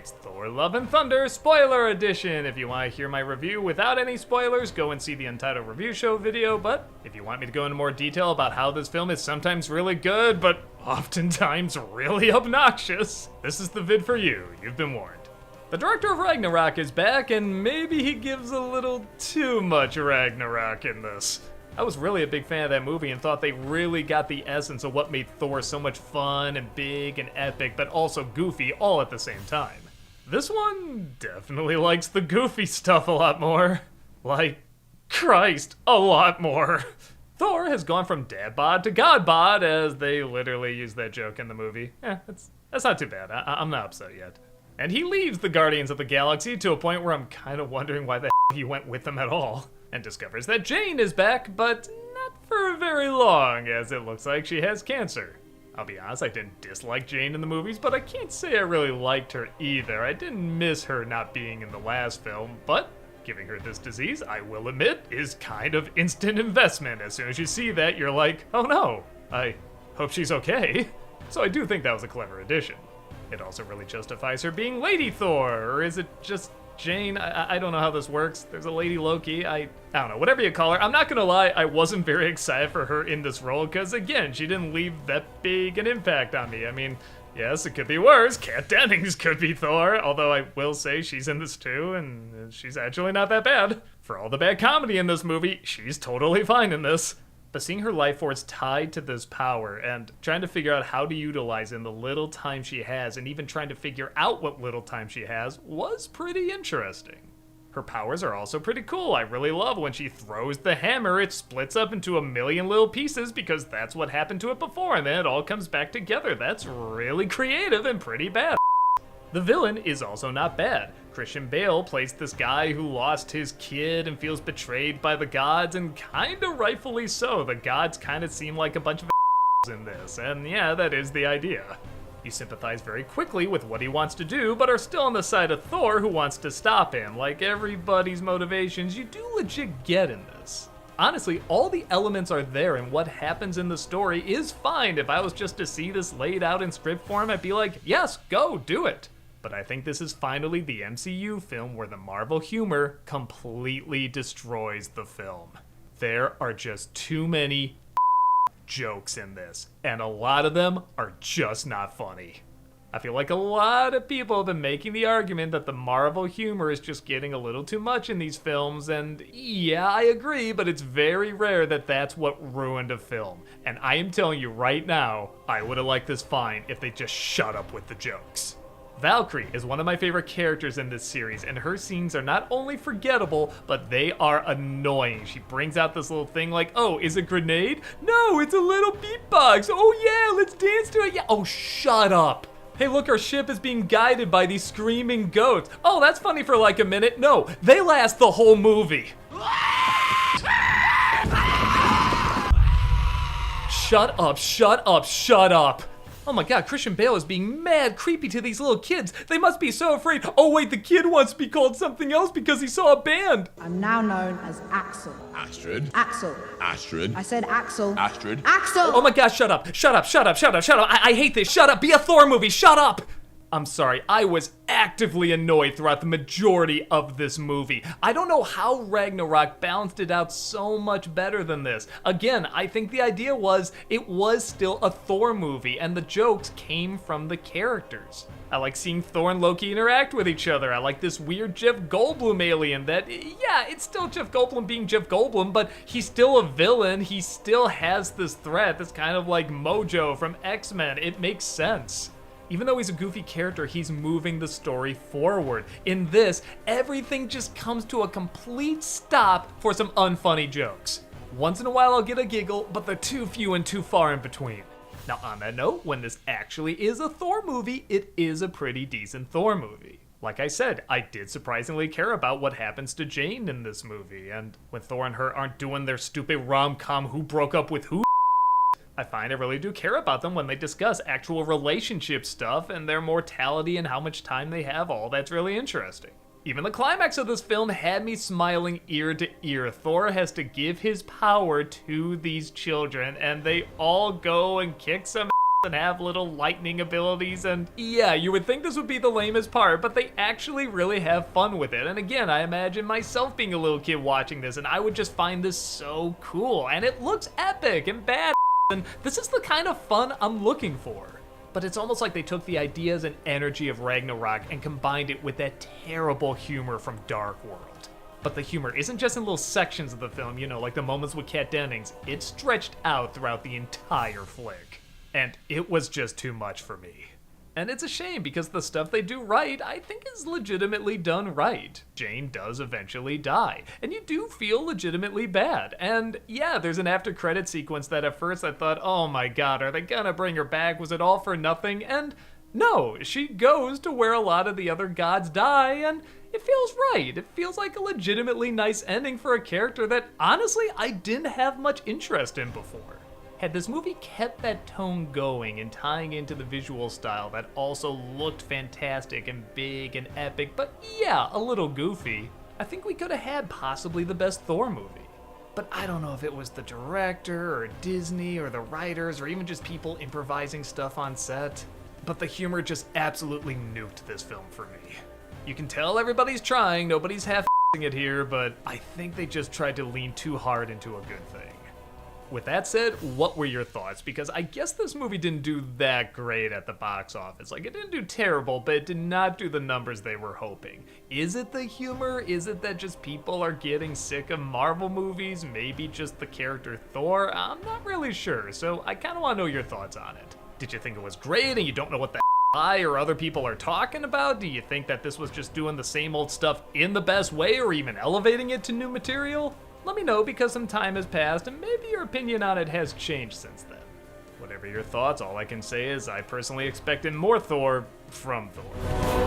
It's Thor Love and Thunder Spoiler Edition. If you want to hear my review without any spoilers, go and see the Untitled Review Show video, but if you want me to go into more detail about how this film is sometimes really good, but oftentimes really obnoxious, this is the vid for you. You've been warned. The director of Ragnarok is back, and maybe he gives a little too much Ragnarok in this. I was really a big fan of that movie and thought they really got the essence of what made Thor so much fun and big and epic, but also goofy all at the same time. This one definitely likes the goofy stuff a lot more. Like, Christ, a lot more. Thor has gone from dad bod to god bod, as they literally use that joke in the movie. That's not too bad. I'm not upset yet. And he leaves the Guardians of the Galaxy to a point where I'm kind of wondering why the hell he went with them at all. And discovers that Jane is back, but not for very long, as it looks like she has cancer. I'll be honest, I didn't dislike Jane in the movies, but I can't say I really liked her either. I didn't miss her not being in the last film, but giving her this disease, I will admit, is kind of instant investment. As soon as you see that, you're like, oh no, I hope she's okay. So I do think that was a clever addition. It also really justifies her being Lady Thor, or is it just Jane? I don't know how this works. There's a Lady Loki. I don't know, whatever you call her. I'm not gonna lie, I wasn't very excited for her in this role, because again, she didn't leave that big an impact on me. I mean, yes, it could be worse. Kat Dennings could be Thor, although I will say she's in this too, and she's actually not that bad. For all the bad comedy in this movie, she's totally fine in this. But seeing her life force tied to this power and trying to figure out how to utilize it in the little time she has, and even trying to figure out what little time she has, was pretty interesting. Her powers are also pretty cool. I really love when she throws the hammer, it splits up into a million little pieces because that's what happened to it before, and then it all comes back together. That's really creative and pretty bad. The villain is also not bad. Christian Bale plays this guy who lost his kid and feels betrayed by the gods, and kinda rightfully so. The gods kinda seem like a bunch of in this, and yeah, that is the idea. You sympathize very quickly with what he wants to do, but are still on the side of Thor, who wants to stop him. Like everybody's motivations, you do legit get in this. Honestly, all the elements are there, and what happens in the story is fine. If I was just to see this laid out in script form, I'd be like, yes, go, do it. But I think this is finally the MCU film where the Marvel humor completely destroys the film. There are just too many jokes in this, and a lot of them are just not funny. I feel like a lot of people have been making the argument that the Marvel humor is just getting a little too much in these films, and yeah, I agree, but it's very rare that that's what ruined a film. And I am telling you right now, I would have liked this fine if they just shut up with the jokes. Valkyrie is one of my favorite characters in this series, and her scenes are not only forgettable, but they are annoying. She brings out this little thing like, oh, is it a grenade? No, it's a little beatbox. Oh yeah, let's dance to it. Yeah. Oh, shut up. Hey, look, our ship is being guided by these screaming goats. Oh, that's funny for like a minute. No, they last the whole movie. Shut up, shut up, shut up. Oh my god, Christian Bale is being mad creepy to these little kids. They must be so afraid. Oh wait, the kid wants to be called something else because he saw a band. I'm now known as Axel. Astrid. Axel. Astrid. I said Axel. Astrid. Axel! Oh my gosh, shut up, shut up, shut up, shut up, shut up. I hate this, shut up, be a Thor movie, shut up! I'm sorry, I was actively annoyed throughout the majority of this movie. I don't know how Ragnarok balanced it out so much better than this. Again, I think the idea was it was still a Thor movie, and the jokes came from the characters. I like seeing Thor and Loki interact with each other. I like this weird Jeff Goldblum alien that, yeah, it's still Jeff Goldblum being Jeff Goldblum, but he's still a villain. He still has this threat that's kind of like Mojo from X-Men. It makes sense. Even though he's a goofy character, he's moving the story forward. In this, everything just comes to a complete stop for some unfunny jokes. Once in a while I'll get a giggle, but they're too few and too far in between. Now on that note, when this actually is a Thor movie, it is a pretty decent Thor movie. Like I said, I did surprisingly care about what happens to Jane in this movie, and when Thor and her aren't doing their stupid rom-com who broke up with who, I find I really do care about them when they discuss actual relationship stuff and their mortality and how much time they have. All that's really interesting. Even the climax of this film had me smiling ear to ear. Thor has to give his power to these children, and they all go and kick some and have little lightning abilities, and yeah, you would think this would be the lamest part, but they actually really have fun with it. And again, I imagine myself being a little kid watching this, and I would just find this so cool, and it looks epic and bad, and this is the kind of fun I'm looking for. But it's almost like they took the ideas and energy of Ragnarok and combined it with that terrible humor from Dark World. But the humor isn't just in little sections of the film, you know, like the moments with Kat Dennings. It's stretched out throughout the entire flick. And it was just too much for me. And it's a shame because the stuff they do right, I think is legitimately done right. Jane does eventually die, and you do feel legitimately bad. And yeah, there's an after credit sequence that at first I thought, oh my god, are they gonna bring her back? Was it all for nothing? And no, she goes to where a lot of the other gods die, and it feels right. It feels like a legitimately nice ending for a character that honestly I didn't have much interest in before. Had this movie kept that tone going and tying into the visual style that also looked fantastic and big and epic, but yeah, a little goofy, I think we could have had possibly the best Thor movie. But I don't know if it was the director or Disney or the writers or even just people improvising stuff on set, but the humor just absolutely nuked this film for me. You can tell everybody's trying, nobody's half-ing it here, but I think they just tried to lean too hard into a good thing. With that said, what were your thoughts? Because I guess this movie didn't do that great at the box office. Like, it didn't do terrible, but it did not do the numbers they were hoping. Is it the humor? Is it that just people are getting sick of Marvel movies? Maybe just the character Thor? I'm not really sure, so I kind of want to know your thoughts on it. Did you think it was great and you don't know what the I or other people are talking about? Do you think that this was just doing the same old stuff in the best way or even elevating it to new material? Let me know because some time has passed and maybe your opinion on it has changed since then. Whatever your thoughts, all I can say is I personally expected more Thor from Thor.